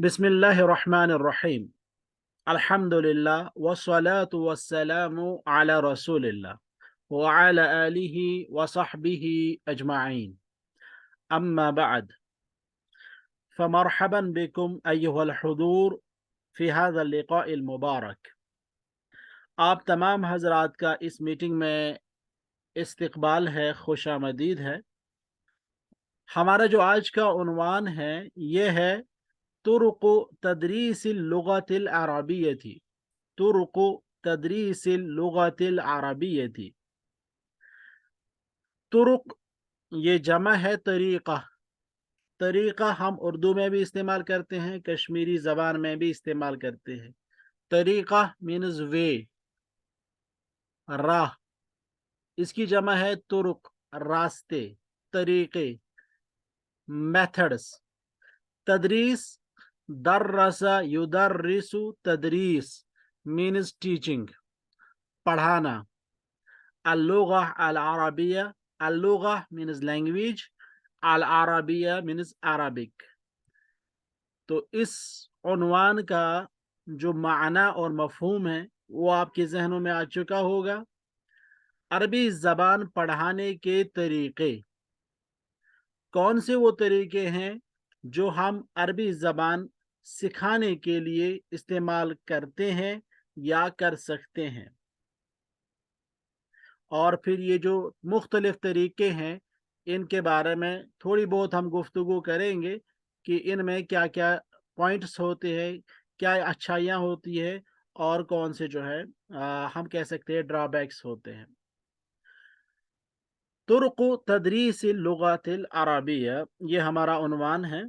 बिस्मिल्लाहिर्रहमानिर्रहीम। अल्हम्दुलिल्लाह वस्सलातु वस्सलामु अला रसूलिल्लाह व अला आलिहि व सहबिहि अजमाइन। अम्मा बाद, फमरहबन बिकुम अय्युहल हुदूर फी हाज़ा लिक़ाइल मुबारक। आप तमाम हजरात का इस मीटिंग में इस्तकबाल है, खुशामदीद है। हमारा जो आज का उन्वान है ये है तुरुक़ु तदरीसिल लुग़तिल अरबिय्यति। तुरुक़ु तदरीसिल लुग़तिल अरबिय्यति। तुरुक़ ये जमा है तरीक़ा। तरीक़ा हम उर्दू में भी इस्तेमाल करते हैं, कश्मीरी ज़बान में भी इस्तेमाल करते हैं। तरीक़ा मीन्स वे, राह। इसकी जमा है तुरुक़, रास्ते, तरीक़े, मेथड्स। तदरीस, दर्रसा युदर्रिसु तदरीस मीन्स टीचिंग, पढ़ाना। अल-लुग़ा अल-अरबिया, अल-लुग़ा मीन्स लैंग्वेज, अल-अरबिया मीन्स अरबिक। तो इस उन्वान का जो माना और मफ़हूम है वो आपके जहनों में आ चुका होगा। अरबी ज़बान पढ़ाने के तरीक़े, कौन से वो तरीक़े हैं जो हम अरबी ज़बान सिखाने के लिए इस्तेमाल करते हैं या कर सकते हैं। और फिर ये जो मुख्तलिफ तरीक़े हैं इनके बारे में थोड़ी बहुत हम गुफ्तगू करेंगे कि इनमें क्या क्या पॉइंट्स होते हैं, क्या अच्छाइयाँ होती है और कौन से जो है हम कह सकते हैं ड्रॉबैक्स होते हैं। तुरुक़ु तदरीसिल लुग़तिल अरबिय्या, ये हमारा उन्वान है।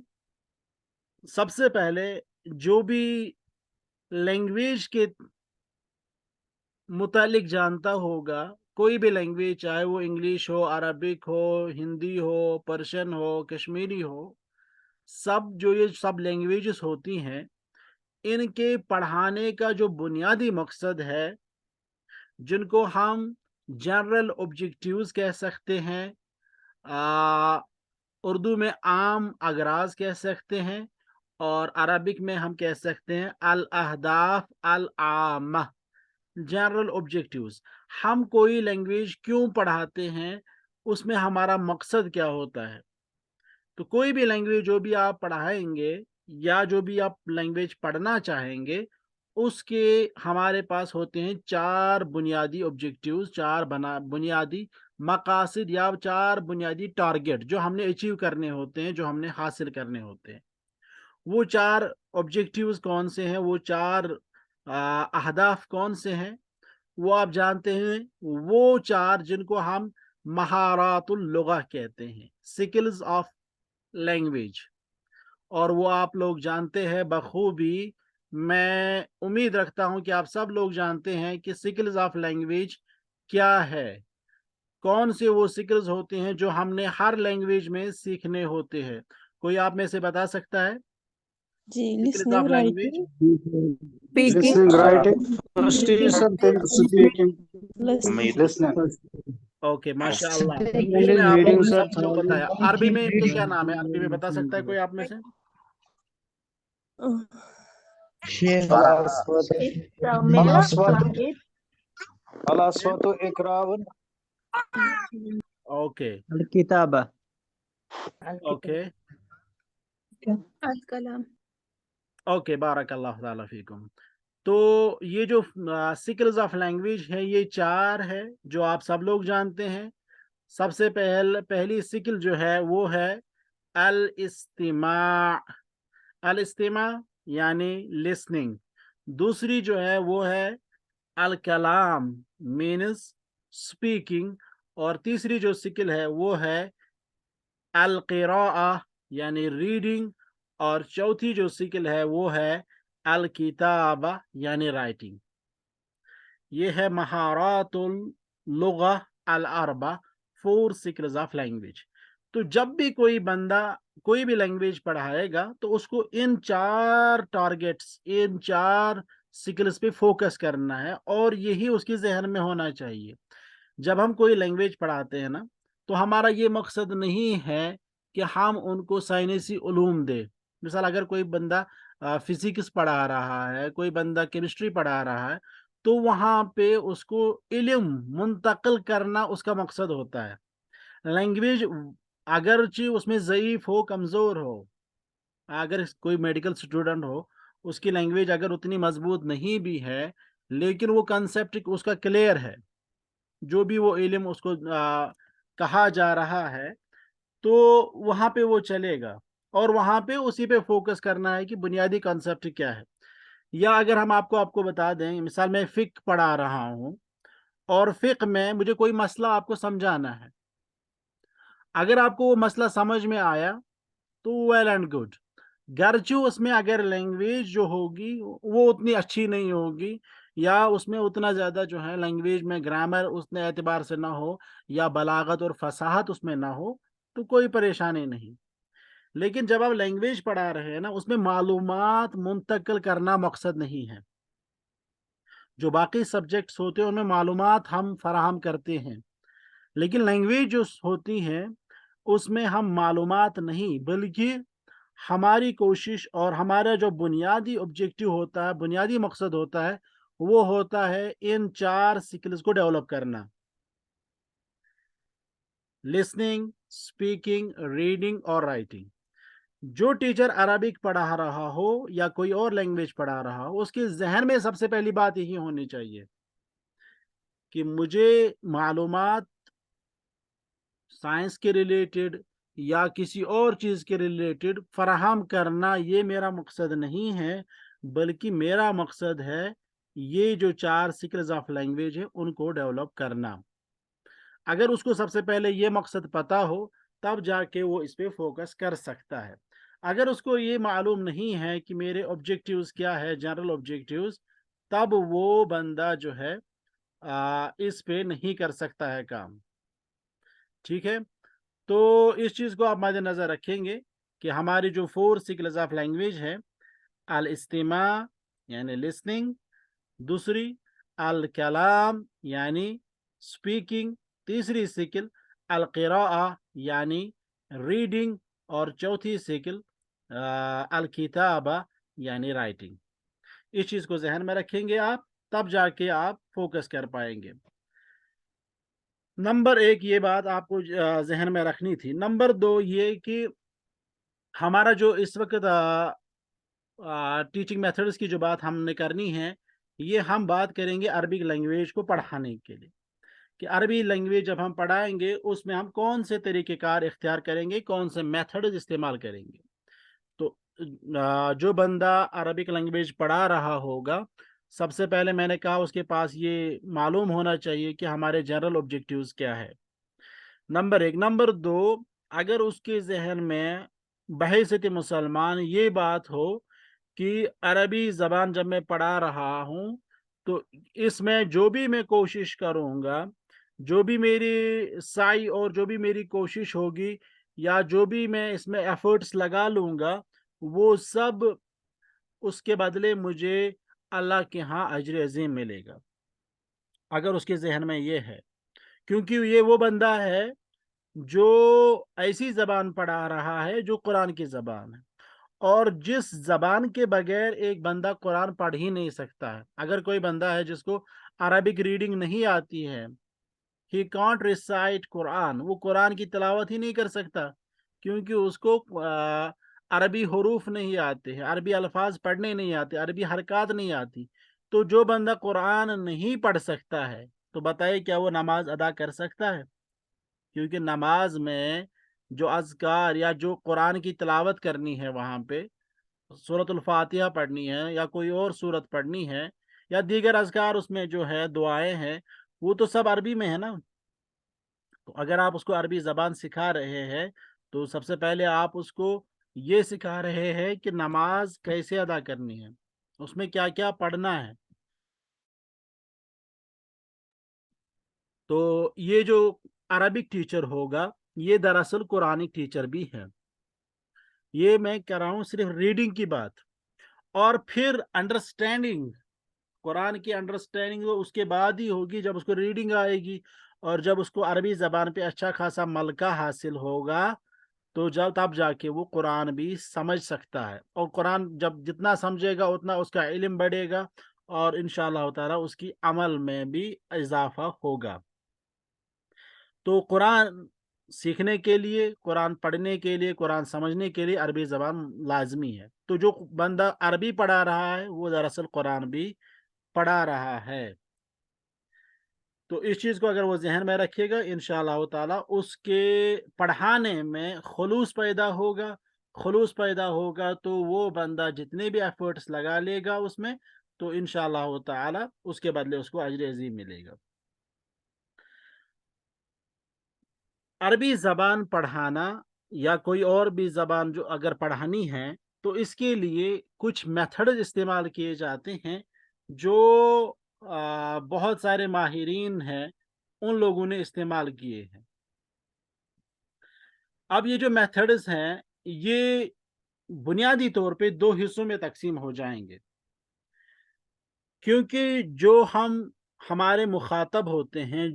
सबसे पहले जो भी लैंग्वेज के मुतालिक जानता होगा, कोई भी लैंग्वेज, चाहे वो इंग्लिश हो, अरबिक हो, हिंदी हो, पर्शियन हो, कश्मीरी हो, सब जो ये सब लैंग्वेजेस होती हैं इनके पढ़ाने का जो बुनियादी मकसद है, जिनको हम जनरल ऑब्जेक्टिव्स कह सकते हैं, उर्दू में आम अगराज कह सकते हैं और अरबिक में हम कह सकते हैं अल अहदाफ अल आमा, जनरल ऑब्जेक्टिव्स। हम कोई लैंग्वेज क्यों पढ़ाते हैं, उसमें हमारा मकसद क्या होता है। तो कोई भी लैंग्वेज जो भी आप पढ़ाएंगे या जो भी आप लैंग्वेज पढ़ना चाहेंगे, उसके हमारे पास होते हैं चार बुनियादी ऑब्जेक्टिव्स, चार बुनियादी मकासद या चार बुनियादी टारगेट जो हमने अचीव करने होते हैं, जो हमने हासिल करने होते हैं। वो चार ऑब्जेक्टिव्स कौन से हैं, वो चार अहदाफ कौन से हैं, वो आप जानते हैं। वो चार जिनको हम महारातुल लुगा कहते हैं, स्किल्स ऑफ लैंग्वेज, और वो आप लोग जानते हैं बखूबी। मैं उम्मीद रखता हूं कि आप सब लोग जानते हैं कि स्किल्स ऑफ लैंग्वेज क्या है, कौन से वो स्किल्स होते हैं जो हमने हर लैंग्वेज में सीखने होते हैं। कोई आप में से बता सकता है जी, skills listening, of language? writing, Listening, writing. First is speaking, speaking. listening. Listening. Okay, माशाअल्लाह। Second इसमें is आप reading, लोगों ने sir. सब कुछ बताया। अरबी में इनके क्या नाम है, अरबी में बता सकता है कोई आप में से? Al-aswatu ikra'un. ओके الكتابة ओके Al-kalam. ओके, बारकल्लाहु ताला फीकुम। तो ये जो स्किल्स ऑफ लैंग्वेज है ये चार है जो आप सब लोग जानते हैं। सबसे पहली स्किल जो है वो है अल इस्तिमा। अल इस्तिमा यानी लिसनिंग। दूसरी जो है वो है अल कलाम मीन्स स्पीकिंग। और तीसरी जो स्किल है वो है अल क़िराआ यानी रीडिंग। और चौथी जो स्किल है वो है अल किताबा यानी राइटिंग। ये है महारातुल लुगा अल अरबा, 4 स्किल्स ऑफ लैंग्वेज। तो जब भी कोई बंदा कोई भी लैंग्वेज पढ़ाएगा तो उसको इन चार टारगेट्स, इन चार स्किल्स पे फोकस करना है और यही उसके जहन में होना चाहिए। जब हम कोई लैंग्वेज पढ़ाते हैं ना, तो हमारा ये मकसद नहीं है कि हम उनको साइंसी उलूम दें, मिसाल अगर कोई बंदा फिजिक्स पढ़ा रहा है, कोई बंदा केमिस्ट्री पढ़ा रहा है, तो वहाँ पे उसको इल्म मुंतकिल करना उसका मकसद होता है। लैंग्वेज अगरचे उसमें ज़ईफ़ हो, कमज़ोर हो, अगर कोई मेडिकल स्टूडेंट हो, उसकी लैंग्वेज अगर उतनी मजबूत नहीं भी है, लेकिन वो कंसेप्ट उसका क्लियर है, जो भी वो इल्म उसको कहा जा रहा है, तो वहाँ पे वो चलेगा और वहाँ पे उसी पे फोकस करना है कि बुनियादी कॉन्सेप्ट क्या है। या अगर हम आपको बता दें, मिसाल मैं फ़िक़्ह पढ़ा रहा हूँ और फ़िक़्ह में मुझे कोई मसला आपको समझाना है। अगर आपको वो मसला समझ में आया तो वेल एंड गुड। गर्चू उसमें अगर लैंग्वेज जो होगी वो उतनी अच्छी नहीं होगी, या उसमें उतना ज़्यादा जो है लैंग्वेज में ग्रामर उतने एतबार से ना हो, या बलागत और फसाहत उसमें ना हो, तो कोई परेशानी नहीं। लेकिन जब आप लैंग्वेज पढ़ा रहे हैं ना, उसमें मालूमात मुंतकिल करना मकसद नहीं है। जो बाकी सब्जेक्ट्स होते हैं उनमें मालूमात हम फराहम करते हैं, लेकिन लैंग्वेज जो होती है उसमें हम मालूमात नहीं, बल्कि हमारी कोशिश और हमारा जो बुनियादी ऑब्जेक्टिव होता है, बुनियादी मकसद होता है, वो होता है इन 4 स्किल्स को डेवलप करना। लिसनिंग, स्पीकिंग, रीडिंग और राइटिंग। जो टीचर अरबिक पढ़ा रहा हो या कोई और लैंग्वेज पढ़ा रहा हो, उसके ज़हन में सबसे पहली बात यही होनी चाहिए कि मुझे मालूमात साइंस के रिलेटेड या किसी और चीज़ के रिलेटेड फराहम करना, ये मेरा मकसद नहीं है, बल्कि मेरा मकसद है ये जो 4 स्किल्स ऑफ लैंग्वेज है उनको डेवलप करना। अगर उसको सबसे पहले ये मकसद पता हो, तब जाके वो इस पे फोकस कर सकता है। अगर उसको ये मालूम नहीं है कि मेरे ऑब्जेक्टिव्स क्या है, जनरल ऑब्जेक्टिव्स, तब वो बंदा जो है इस पे नहीं कर सकता है काम। ठीक है? तो इस चीज़ को आप मद्देनज़र रखेंगे कि हमारी जो 4 स्किल्स ऑफ लैंग्वेज है, अल इस्तिमा यानी लिसनिंग, दूसरी अल कलाम यानी स्पीकिंग, तीसरी स्किल अल क़िराआ यानी रीडिंग, और चौथी स्किल अल किताबा यानी राइटिंग। इस चीज़ को ज़हन में रखेंगे आप, तब जाके आप फोकस कर पाएंगे। नंबर 1 ये बात आपको ज़हन में रखनी थी। नंबर 2 ये कि हमारा जो इस वक़्त टीचिंग मेथड्स की जो बात हमने करनी है, ये हम बात करेंगे अरबिक लैंग्वेज को पढ़ाने के लिए, कि अरबी लैंग्वेज जब हम पढ़ाएँगे, उसमें हम कौन से तरीक़ेकार इख्तियार करेंगे, कौन से मेथड्स इस्तेमाल करेंगे। तो जो बंदा अरबिक लैंग्वेज पढ़ा रहा होगा, सबसे पहले मैंने कहा उसके पास ये मालूम होना चाहिए कि हमारे जनरल ऑब्जेक्टिव्स क्या है। नंबर 1। नंबर 2, अगर उसके ज़हन में बहैसियत मुसलमान ये बात हो कि अरबी ज़बान जब मैं पढ़ा रहा हूँ, तो इसमें जो भी मैं कोशिश करूँगा, जो भी मेरी साई और जो भी मेरी कोशिश होगी, या जो भी मैं इसमें एफ़र्ट्स लगा लूँगा, वो सब उसके बदले मुझे अल्लाह के यहाँ अज्र अज़ीम मिलेगा। अगर उसके ज़हन में ये है, क्योंकि ये वो बंदा है जो ऐसी ज़बान पढ़ा रहा है जो कुरान की ज़बान है, और जिस ज़बान के बगैर एक बंदा कुरान पढ़ ही नहीं सकता है। अगर कोई बंदा है जिसको अरबिक रीडिंग नहीं आती है, ही कांट रिसाइट कुरान, वो कुरान की तिलावत ही नहीं कर सकता, क्योंकि उसको अरबी हुरूफ नहीं आते हैं, अरबी अल्फाज पढ़ने नहीं आते, अरबी हरकत नहीं आती। तो जो बंदा कुरान नहीं पढ़ सकता है, तो बताइए क्या वो नमाज अदा कर सकता है? क्योंकि नमाज में जो अज़कार या जो कुरान की तिलावत करनी है, वहाँ पे सूरतुल फातिहा पढ़नी है या कोई और सूरत पढ़नी है, या दीगर अज़कार उसमें जो है दुआएँ हैं, वो तो सब अरबी में है ना। तो अगर आप उसको अरबी ज़बान सिखा रहे हैं, तो सबसे पहले आप उसको ये सिखा रहे हैं कि नमाज कैसे अदा करनी है, उसमें क्या-क्या पढ़ना है। तो ये जो अरबिक टीचर होगा, ये दरअसल कुरानिक टीचर भी है। ये मैं कर रहा हूँ सिर्फ़ रीडिंग की बात, और फिर अंडरस्टैंडिंग, कुरान की अंडरस्टैंडिंग तो उसके बाद ही होगी जब उसको रीडिंग आएगी, और जब उसको अरबी ज़बान पे अच्छा खासा मलका हासिल होगा, तो जब तब जाके वो कुरान भी समझ सकता है, और कुरान जब जितना समझेगा उतना उसका इल्म बढ़ेगा, और इंशाअल्लाह ताला उसकी अमल में भी इजाफा होगा। तो कुरान सीखने के लिए, कुरान पढ़ने के लिए, कुरान समझने के लिए अरबी ज़बान लाजमी है। तो जो बंदा अरबी पढ़ा रहा है वो दरअसल कुरान भी पढ़ा रहा है। तो इस चीज़ को अगर वो ज़हन में रखेगा, इंशाअल्लाह ताला उसके पढ़ाने में खुलूस पैदा होगा। खुलूस पैदा होगा तो वो बंदा जितने भी एफर्ट्स लगा लेगा उसमें, तो इंशाअल्लाह ताला उसके बदले उसको अजर अज़ीम मिलेगा। अरबी ज़बान पढ़ाना या कोई और भी ज़बान जो अगर पढ़ानी है, तो इसके लिए कुछ मेथड्स इस्तेमाल किए जाते हैं जो बहुत सारे माहिरीन हैं उन लोगों ने इस्तेमाल किए हैं। अब ये जो मेथड्स हैं, ये बुनियादी तौर पे 2 हिस्सों में तक़सीम हो जाएँगे, क्योंकि जो हमारे मुख़ातब होते हैं,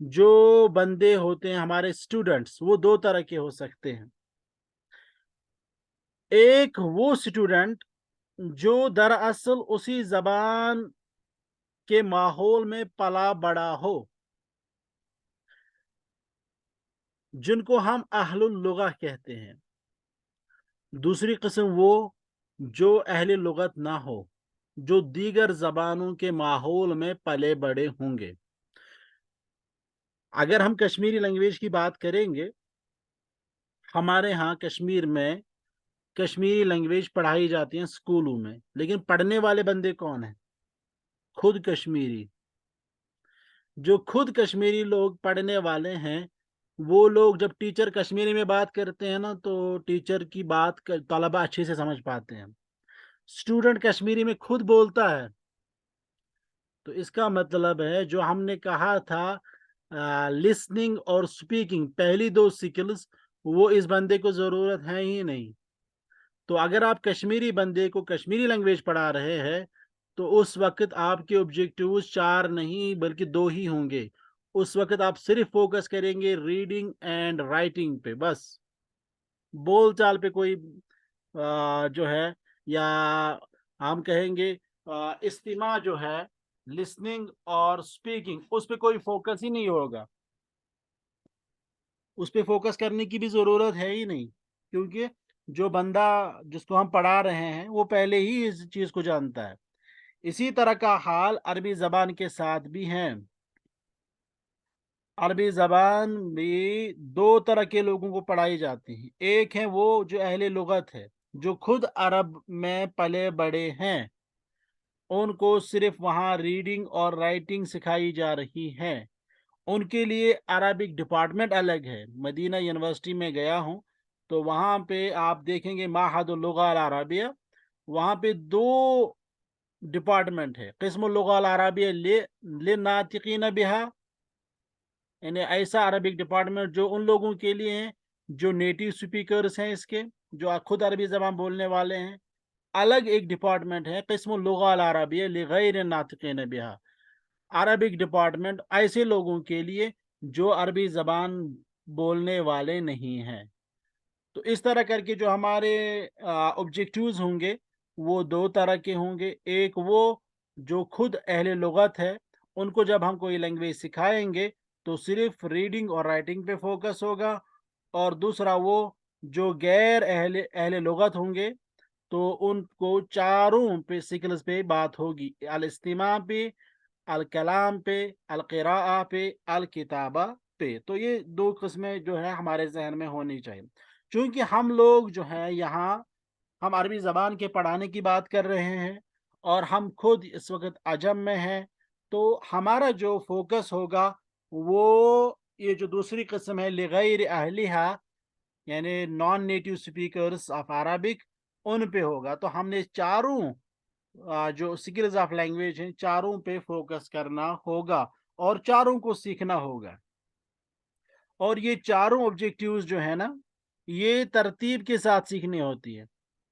जो बंदे होते हैं हमारे स्टूडेंट्स, वो 2 तरह के हो सकते हैं। एक वो स्टूडेंट जो दरअसल उसी ज़बान के माहौल में पला-बड़ा हो, जिनको हम अहलुल लुग़ा कहते हैं। दूसरी किस्म वो जो अहले लुग़त ना हो, जो दीगर ज़बानों के माहौल में पले-बड़े होंगे। अगर हम कश्मीरी लैंग्वेज की बात करेंगे, हमारे यहाँ कश्मीर में कश्मीरी लैंग्वेज पढ़ाई जाती है स्कूलों में, लेकिन पढ़ने वाले बंदे कौन हैं? खुद कश्मीरी। जो खुद कश्मीरी लोग पढ़ने वाले हैं, वो लोग जब टीचर कश्मीरी में बात करते हैं ना, तो टीचर की बात तलबा अच्छे से समझ पाते हैं। स्टूडेंट कश्मीरी में खुद बोलता है, तो इसका मतलब है जो हमने कहा था लिसनिंग और स्पीकिंग, पहली 2 स्किल्स वो इस बंदे को ज़रूरत है ही नहीं। तो अगर आप कश्मीरी बंदे को कश्मीरी लैंग्वेज पढ़ा रहे हैं, तो उस वक़्त आपके ऑब्जेक्टिव्स 4 नहीं बल्कि 2 ही होंगे। उस वक़्त आप सिर्फ़ फ़ोकस करेंगे रीडिंग एंड राइटिंग पे बस। बोल-चाल पे कोई जो है, या हम कहेंगे इस्तिमा जो है, लिसनिंग और स्पीकिंग, उस पे कोई फ़ोकस ही नहीं होगा। उस पे फ़ोकस करने की भी ज़रूरत है ही नहीं, क्योंकि जो बंदा जिसको हम पढ़ा रहे हैं, वो पहले ही इस चीज़ को जानता है। इसी तरह का हाल अरबी ज़बान के साथ भी है। अरबी ज़बान भी 2 तरह के लोगों को पढ़ाई जाती है। एक है वो जो अहले लुग़त है, जो खुद अरब में पले-बड़े हैं। उनको सिर्फ़ वहाँ रीडिंग और राइटिंग सिखाई जा रही है। उनके लिए अरबिक डिपार्टमेंट अलग है। मदीना यूनिवर्सिटी में गया हूँ, तो वहाँ पे आप देखेंगे माहदुल लुग़ा अल अरबिया, वहाँ पे 2 डिपार्टमेंट है। क़िस्मुल लुग़ा अल अरबिया लिन्नातिक़ीन बिहा, यानी ऐसा अरबिक डिपार्टमेंट जो उन लोगों के लिए है जो नेटिव स्पीकर्स हैं इसके, जो खुद अरबी ज़बान बोलने वाले हैं। अलग एक डिपार्टमेंट है क़िस्मुल लुग़ा अल अरबिया लिग़ैर नातिक़ीन बिहा, अरबिक डिपार्टमेंट ऐसे लोगों के लिए जो अरबी ज़बान बोलने वाले नहीं हैं। तो इस तरह करके जो हमारे ऑब्जेक्टिव्स होंगे, वो 2 तरह के होंगे। एक वो जो खुद अहले लुग़त है, उनको जब हम कोई लैंग्वेज सिखाएँगे, तो सिर्फ़ रीडिंग और राइटिंग पे फ़ोकस होगा, और दूसरा वो जो गैर अहले अहले लुग़त होंगे, तो उनको चारों पे स्किल्स पे बात होगी। अल-इस्तिमा पे, अल-कलाम पे, अल-क़िराअह पे, अल-किताबा पे। तो ये 2 किस्में जो है हमारे ज़हन में होनी चाहिए। चूँकि हम लोग जो हैं यहाँ, हम अरबी ज़बान के पढ़ाने की बात कर रहे हैं, और हम खुद इस वक़्त अजम में हैं, तो हमारा जो फ़ोकस होगा वो ये जो दूसरी किस्म है लिग़ैर अहलिहा, यानी non native speakers of Arabic, उन पे होगा। तो हमने चारों जो स्किल्स ऑफ लैंग्वेज हैं, चारों पे फ़ोकस करना होगा और चारों को सीखना होगा। और ये चारों ऑब्जेक्टिव्स जो है ना, ये तरतीब के साथ सीखनी होती है।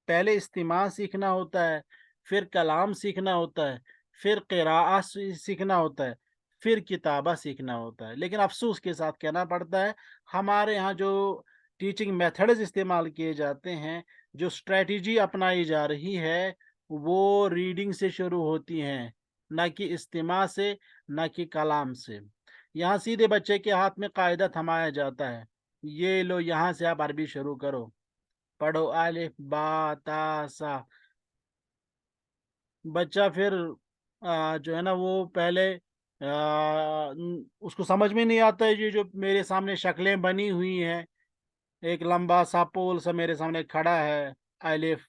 पहले इस्तिमा सीखना होता है, फिर कलाम सीखना होता है, फिर क़िराअत सीखना होता है, फिर किताबा सीखना होता है। लेकिन अफ़सोस के साथ कहना पड़ता है, हमारे यहाँ जो टीचिंग मेथड्स इस्तेमाल किए जाते हैं, जो स्ट्रेटजी अपनाई जा रही है वो रीडिंग से शुरू होती हैं, ना कि इस्तिमा से, ना कि कलाम से। यहाँ सीधे बच्चे के हाथ में कायदा थमाया जाता है, ये लो यहाँ से आप अरबी शुरू करो, पढ़ो अलिफ बा ता सा। बच्चा फिर जो है ना वो पहले उसको समझ में नहीं आता है, ये जो मेरे सामने शक्लें बनी हुई हैं, एक लंबा सा पोल सा मेरे सामने खड़ा है, अलिफ,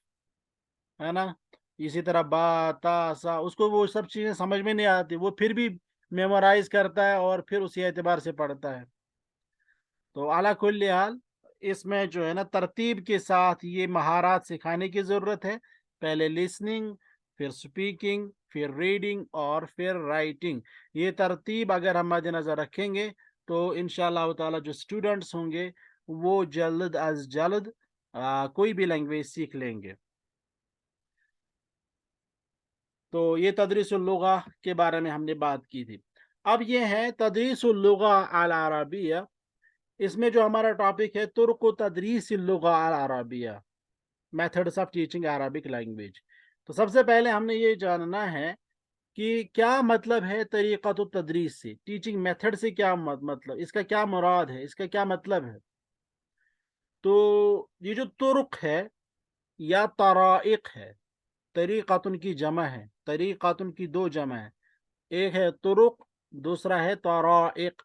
है ना, इसी तरह बा ता सा, उसको वो सब चीज़ें समझ में नहीं आती, वो फिर भी मेमोराइज करता है और फिर उसी एतबार से पढ़ता है। तो अला कुल्ली हाल इसमें जो है ना तरतीब के साथ ये महारत सिखाने की ज़रूरत है। पहले लिसनिंग, फिर स्पीकिंग, फिर रीडिंग और फिर राइटिंग। ये तरतीब अगर हम मद्देनज़र रखेंगे तो इंशाअल्लाह ताला जो स्टूडेंट्स होंगे वो जल्द अज़ जल्द कोई भी लैंग्वेज सीख लेंगे। तो ये तदरीसुल लुगा के बारे में हमने बात की थी। अब ये है तदरीसुल लुगा अल अरबिया। इसमें जो हमारा टॉपिक है तुर्क तदरीस लुगा अल अरबिया, methods of teaching Arabic language. तो सबसे पहले हमने ये जानना है कि क्या मतलब है तरीक़त तदरीस से, टीचिंग मेथड से क्या मतलब, इसका क्या मुराद है, इसका क्या मतलब है। तो ये जो तुर्क है या तराइक है, तरीक़तुन की जमा है, तरीक़तुन की दो जमा है, एक है तुरुक, दूसरा है तराइक,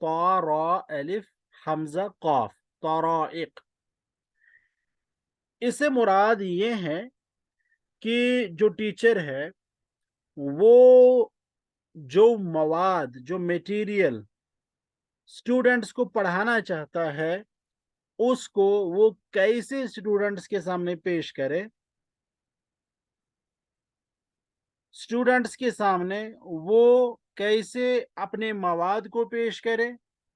तारा अलिफ हमजा काफ, तराइक। इससे मुराद ये है कि जो टीचर है वो जो मवाद, जो मटेरियल स्टूडेंट्स को पढ़ाना चाहता है उसको वो कैसे स्टूडेंट्स के सामने पेश करे, स्टूडेंट्स के सामने वो कैसे अपने मवाद को पेश करे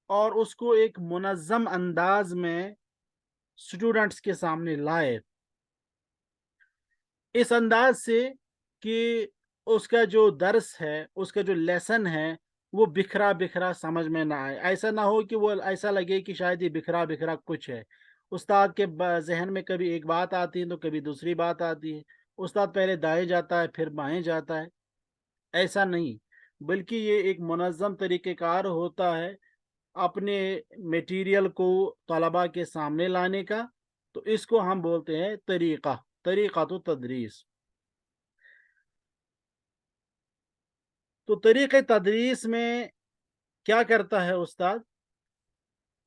और उसको एक मुनज़्ज़म अंदाज में स्टूडेंट्स के सामने लाए, इस अंदाज से कि उसका जो दर्स है, उसका जो लेसन है वो बिखरा बिखरा समझ में ना आए। ऐसा ना हो कि वो ऐसा लगे कि शायद ये बिखरा बिखरा कुछ है। उस्ताद के जहन में कभी एक बात आती है तो कभी दूसरी बात आती है, उस्ताद पहले दाएं जाता है फिर बाएं जाता है, ऐसा नहीं, बल्कि ये एक मुनज़्ज़म तरीक़ेकार होता है अपने मटेरियल को तलबा के सामने लाने का। तो इसको हम बोलते हैं तरीक़ा, तरीक़ातु तदरीस। तो तरीक़े तदरीस में क्या करता है उस्ताद,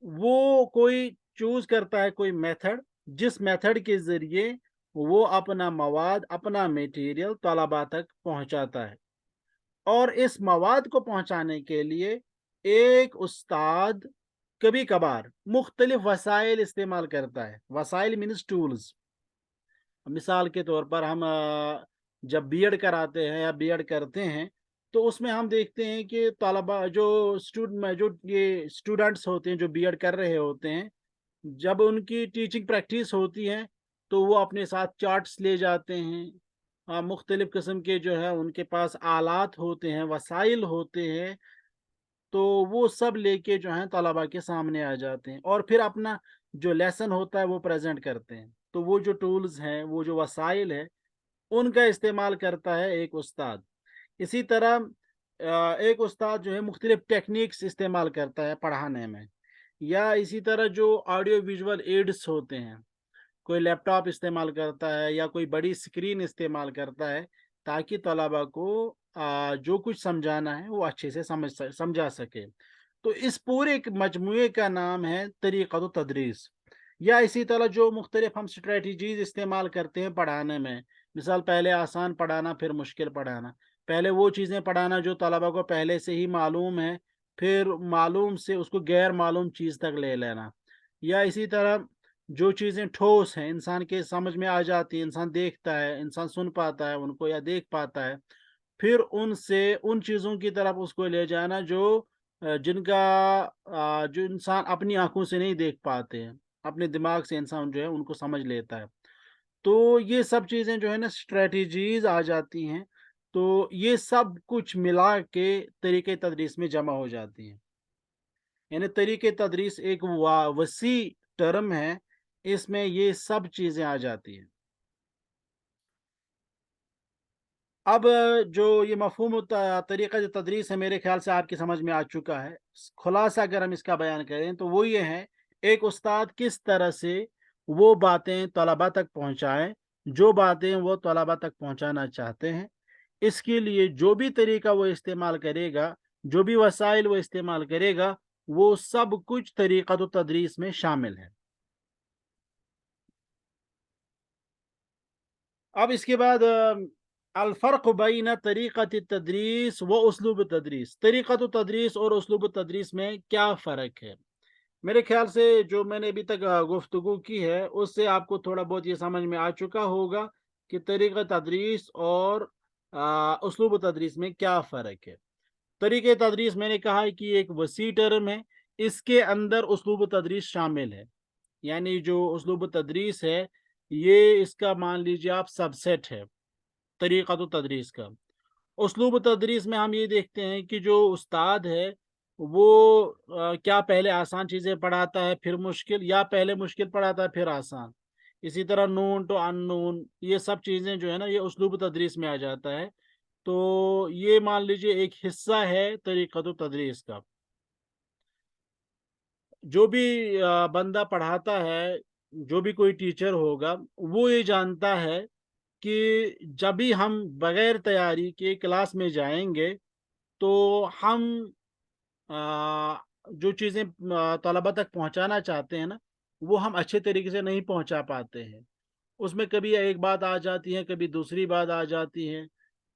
वो कोई चूज़ करता है कोई मेथड, जिस मेथड के ज़रिए वो अपना मवाद, अपना मटेरियल तलबा तक पहुँचाता है। और इस मवाद को पहुँचाने के लिए एक उस्ताद कभी-कभार मुख्तलिफ वसाइल इस्तेमाल करता है। वसाइल मीन्स टूल्स। मिसाल के तौर पर हम जब बीएड कराते हैं या बीएड करते हैं तो उसमें हम देखते हैं कि तलबा जो ये स्टूडेंट्स होते हैं जो बीएड कर रहे होते हैं, जब उनकी टीचिंग प्रैक्टिस होती है तो वो अपने साथ चार्ट्स ले जाते हैं, मुख्तलिफ किस्म के जो है उनके पास आलात होते हैं, वसाइल होते हैं, तो वो सब लेके जो हैं तलबा के सामने आ जाते हैं और फिर अपना जो लेसन होता है वो प्रेजेंट करते हैं। तो वो जो टूल्स हैं, वो जो वसाइल है, उनका इस्तेमाल करता है एक उस्ताद। इसी तरह एक उस्ताद जो है मुख्तलिफ टेक्निक्स इस्तेमाल करता है पढ़ाने में, या इसी तरह जो ऑडियो विजुअल एड्स होते हैं, कोई लैपटॉप इस्तेमाल करता है या कोई बड़ी स्क्रीन इस्तेमाल करता है ताकि तलबा को जो कुछ समझाना है वो अच्छे से समझा सके। तो इस पूरे एक मजमूए का नाम है तरीक़त तदरीस। या इसी तरह जो मुख्तलिफ हम स्ट्रेटजीज इस्तेमाल करते हैं पढ़ाने में, मिसाल पहले आसान पढ़ाना फिर मुश्किल पढ़ाना, पहले वो चीज़ें पढ़ाना जो तलबा को पहले से ही मालूम है, फिर मालूम से उसको गैर मालूम चीज़ तक ले लेना। या इसी तरह जो चीज़ें ठोस हैं, इंसान के समझ में आ जाती है, इंसान देखता है, इंसान सुन पाता है उनको या देख पाता है, फिर उनसे उन चीज़ों की तरफ उसको ले जाना जो जो इंसान अपनी आँखों से नहीं देख पाते हैं, अपने दिमाग से इंसान जो है उनको समझ लेता है। तो ये सब चीज़ें जो है ना स्ट्रैटेजीज़ आ जाती हैं, तो ये सब कुछ मिला के तरीक़े तदरीस में जमा हो जाती हैं। यानी तरीके तदरीस एक वसी टर्म है, इसमें ये सब चीज़ें आ जाती हैं। अब जो ये मफ़हूम तरीक़ा जो तदरीस है, मेरे ख़्याल से आपकी समझ में आ चुका है। ख़ुलासा अगर हम इसका बयान करें तो वो ये है, एक उस्ताद किस तरह से वो बातें तलबा तक पहुँचाएँ, जो बातें वो तलबा तक पहुँचाना चाहते हैं। इसके लिए जो भी तरीक़ा वो इस्तेमाल करेगा, जो भी वसाइल वो इस्तेमाल करेगा, वो सब कुछ तरीक़ातु तदरीस में शामिल है। अब इसके बाद अल-फ़र्क़ बैन तरीक़त तदरीस व उसलूब तदरीस। तरीक़त तदरीस और उसलूब तदरीस में क्या फ़र्क है? मेरे ख़्याल से जो मैंने अभी तक गुफ्तगू की है, उससे आपको थोड़ा बहुत ये समझ में आ चुका होगा कि तरीक़ा तदरीस और उसलूब तदरीस में क्या फ़र्क है। तरीक़े तदरीस मैंने कहा है कि एक वसी टर्म है, इसके अंदर उसलूब तदरीस शामिल है। यानी जो उसलूब तदरीस है, ये इसका मान लीजिए आप सबसेट है तरीक़ातु तदरीस का। उसलूब तदरीस में हम ये देखते हैं कि जो उस्ताद है वो क्या पहले आसान चीज़ें पढ़ाता है फिर मुश्किल, या पहले मुश्किल पढ़ाता है फिर आसान। इसी तरह नून टू अननून, ये सब चीज़ें जो है ना, ये उसलूब तदरीस में आ जाता है। तो ये मान लीजिए एक हिस्सा है तरीक़ातु तदरीस का। जो भी बंदा पढ़ाता है, जो भी कोई टीचर होगा, वो ये जानता है कि जब भी हम बगैर तैयारी के क्लास में जाएँगे, तो हम जो चीज़ें तलबा तक पहुँचाना चाहते हैं ना, वो हम अच्छे तरीके से नहीं पहुँचा पाते हैं। उसमें कभी एक बात आ जाती है, कभी दूसरी बात आ जाती है,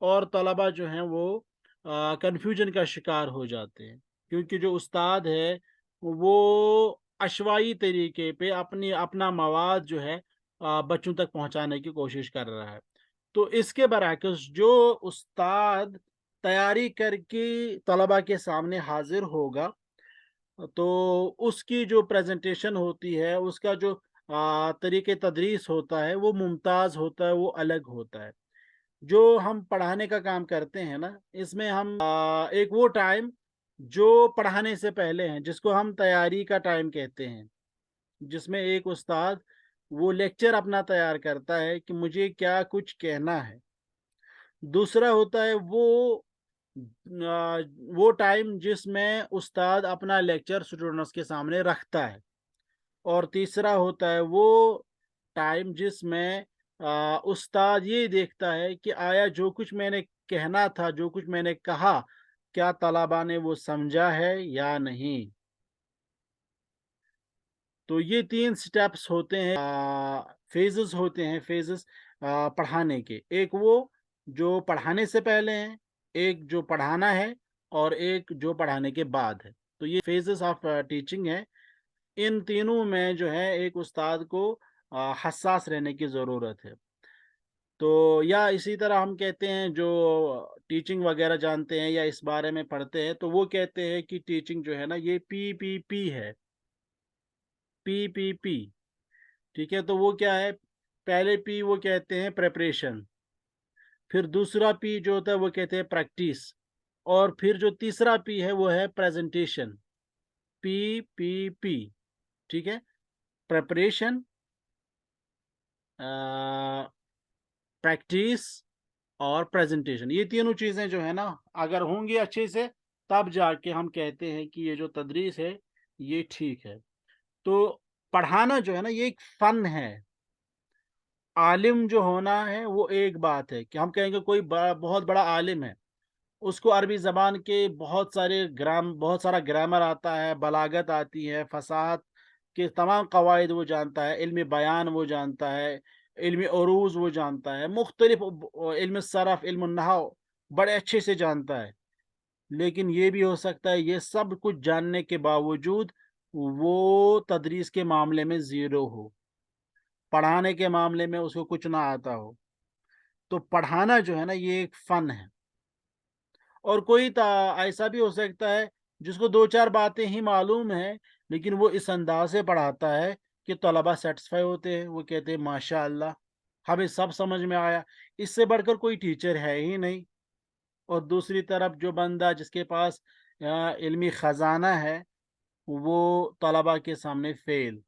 और तलबा जो हैं वो कन्फ्यूजन का शिकार हो जाते हैं। क्योंकि जो उस्ताद है, वो अशवाई तरीके पे अपना मवाद जो है बच्चों तक पहुँचाने की कोशिश कर रहा है। तो इसके बरअक्स जो उस्ताद तैयारी करके तलबा के सामने हाज़िर होगा, तो उसकी जो प्रेज़ेंटेशन होती है, उसका जो तरीक़े तदरीस होता है, वो मुमताज़ होता है, वो अलग होता है। जो हम पढ़ाने का काम करते हैं ना, इसमें हम एक वो टाइम जो पढ़ाने से पहले है, जिसको हम तैयारी का टाइम कहते हैं, जिसमें एक उस्ताद वो लेक्चर अपना तैयार करता है कि मुझे क्या कुछ कहना है। दूसरा होता है वो टाइम जिसमें उस्ताद अपना लेक्चर स्टूडेंट्स के सामने रखता है। और तीसरा होता है वो टाइम जिसमें उस्ताद ये देखता है कि आया जो कुछ मैंने कहना था, जो कुछ मैंने कहा, क्या तलबा ने वो समझा है या नहीं। तो ये 3 स्टेप्स होते हैं, फेजेस होते हैं, फेजेस पढ़ाने के। एक वो जो पढ़ाने से पहले हैं, एक जो पढ़ाना है, और एक जो पढ़ाने के बाद है। तो ये फेजेस ऑफ टीचिंग है। इन तीनों में जो है एक उस्ताद को हसास रहने की ज़रूरत है। तो या इसी तरह हम कहते हैं, जो टीचिंग वगैरह जानते हैं या इस बारे में पढ़ते हैं, तो वो कहते हैं कि टीचिंग जो है ना, ये पीपीपी है। पीपीपी, ठीक है? तो वो क्या है? पहले पी वो कहते हैं प्रिपरेशन, फिर दूसरा पी जो होता है वो कहते हैं प्रैक्टिस, और फिर जो तीसरा पी है वो है प्रेजेंटेशन। पीपीपी, ठीक है? प्रिपरेशन, प्रैक्टिस और प्रेजेंटेशन, ये तीनों चीज़ें जो है ना, अगर होंगी अच्छे से, तब जाके हम कहते हैं कि ये जो तदरीस है, ये ठीक है। तो पढ़ाना जो है ना, ये एक फ़न है। आलिम जो होना है वो एक बात है, कि हम कहेंगे कोई बहुत बड़ा आलिम है, उसको अरबी ज़बान के बहुत सारा ग्रामर आता है, बलागत आती है, फ़साहत के तमाम कवाइद वो जानता है, इल्म बयान वो जानता है, इल्म उरूज़ वो जानता है, मुख्तलिफ़ इल्म सरफ़, इल्म नहव बड़े अच्छे से जानता है। लेकिन ये भी हो सकता है, ये सब कुछ जानने के बावजूद वो तदरीस के मामले में ज़ीरो हो, पढ़ाने के मामले में उसको कुछ ना आता हो। तो पढ़ाना जो है ना, ये एक फ़न है। और कोई ऐसा भी हो सकता है जिसको 2-4 बातें ही मालूम है, लेकिन वो इस अंदाज़ से पढ़ाता है कि तलबा सैटिस्फाई होते हैं, वो कहते हैं माशाअल्लाह, हमें सब समझ में आया। इससे बढ़कर कोई टीचर है ही नहीं। और दूसरी तरफ जो बंदा जिसके पास इल्मी ख़ज़ाना है, वो तलबा के सामने फेल।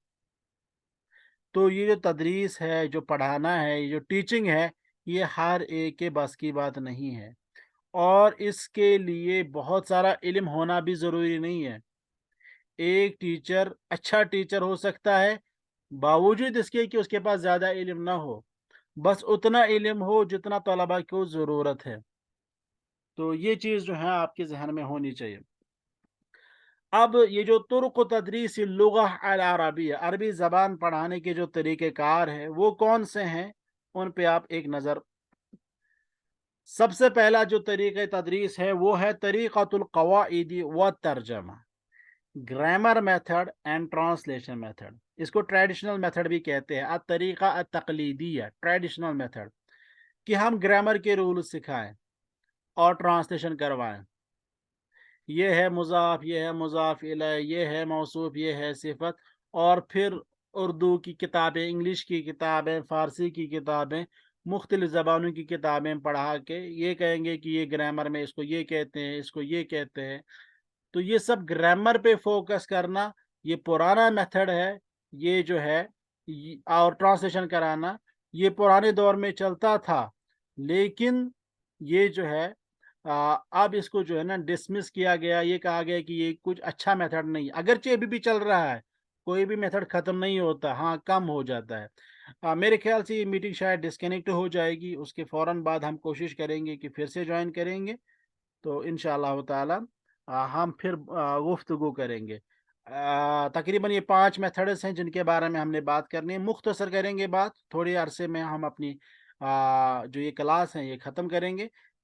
तो ये जो तदरीस है, जो पढ़ाना है, ये जो टीचिंग है, ये हर एक के बस की बात नहीं है, और इसके लिए बहुत सारा इल्म होना भी ज़रूरी नहीं है। एक टीचर अच्छा टीचर हो सकता है, बावजूद इसके कि उसके पास ज़्यादा इल्म ना हो, बस उतना इल्म हो जितना तलबा को ज़रूरत है। तो ये चीज़ जो है आपके ज़हन में होनी चाहिए। अब ये जो तुर्क तदरीस लुग़ह अल अरबिया, अरबी ज़बान पढ़ाने के जो तरीक़ेकार हैं, वो कौन से हैं, उन पे आप एक नज़र। सबसे पहला जो तरीक़े तदरीस है वो है तरीक़तुल क़वाइद व तर्जमा, grammar method and translation method. इसको ट्रेडिशनल मेथड भी कहते हैं, तरीक़ा तक़लीदिया, ट्रेडिशनल मेथड, कि हम ग्रामर के रूल सिखाएं और ट्रांसलेशन करवाएं। ये है मुज़ाफ़, ये है मुज़ाफ़ इलैह, ये है मौसूफ़, ये है सिफ़त, और फिर उर्दू की किताबें, इंग्लिश की किताबें, फ़ारसी की किताबें, मुख्तलिफ़ ज़बानों की किताबें पढ़ा के ये कहेंगे कि ये ग्रामर में इसको ये कहते हैं, इसको ये कहते हैं। तो ये सब ग्रामर पे फोकस करना, ये पुराना मेथड है। ये जो है और ट्रांसलेशन कराना, ये पुराने दौर में चलता था, लेकिन ये जो है अब इसको जो है ना डिसमिस किया गया। ये कहा गया कि ये कुछ अच्छा मेथड नहीं है, अगरचे अभी भी चल रहा है, कोई भी मेथड ख़त्म नहीं होता, हाँ कम हो जाता है। मेरे ख्याल से ये मीटिंग शायद डिस्कनेक्ट हो जाएगी, उसके फ़ौरन बाद हम कोशिश करेंगे कि फिर से ज्वाइन करेंगे, तो इंशाअल्लाह ताला हम फिर गुफ्तगू करेंगे। तकरीबन ये 5 मेथड्स हैं जिनके बारे में हमने बात करनी है। मुख्तसर करेंगे बात, थोड़े अरसे में हम अपनी जो ये क्लास है ये ख़त्म करेंगे।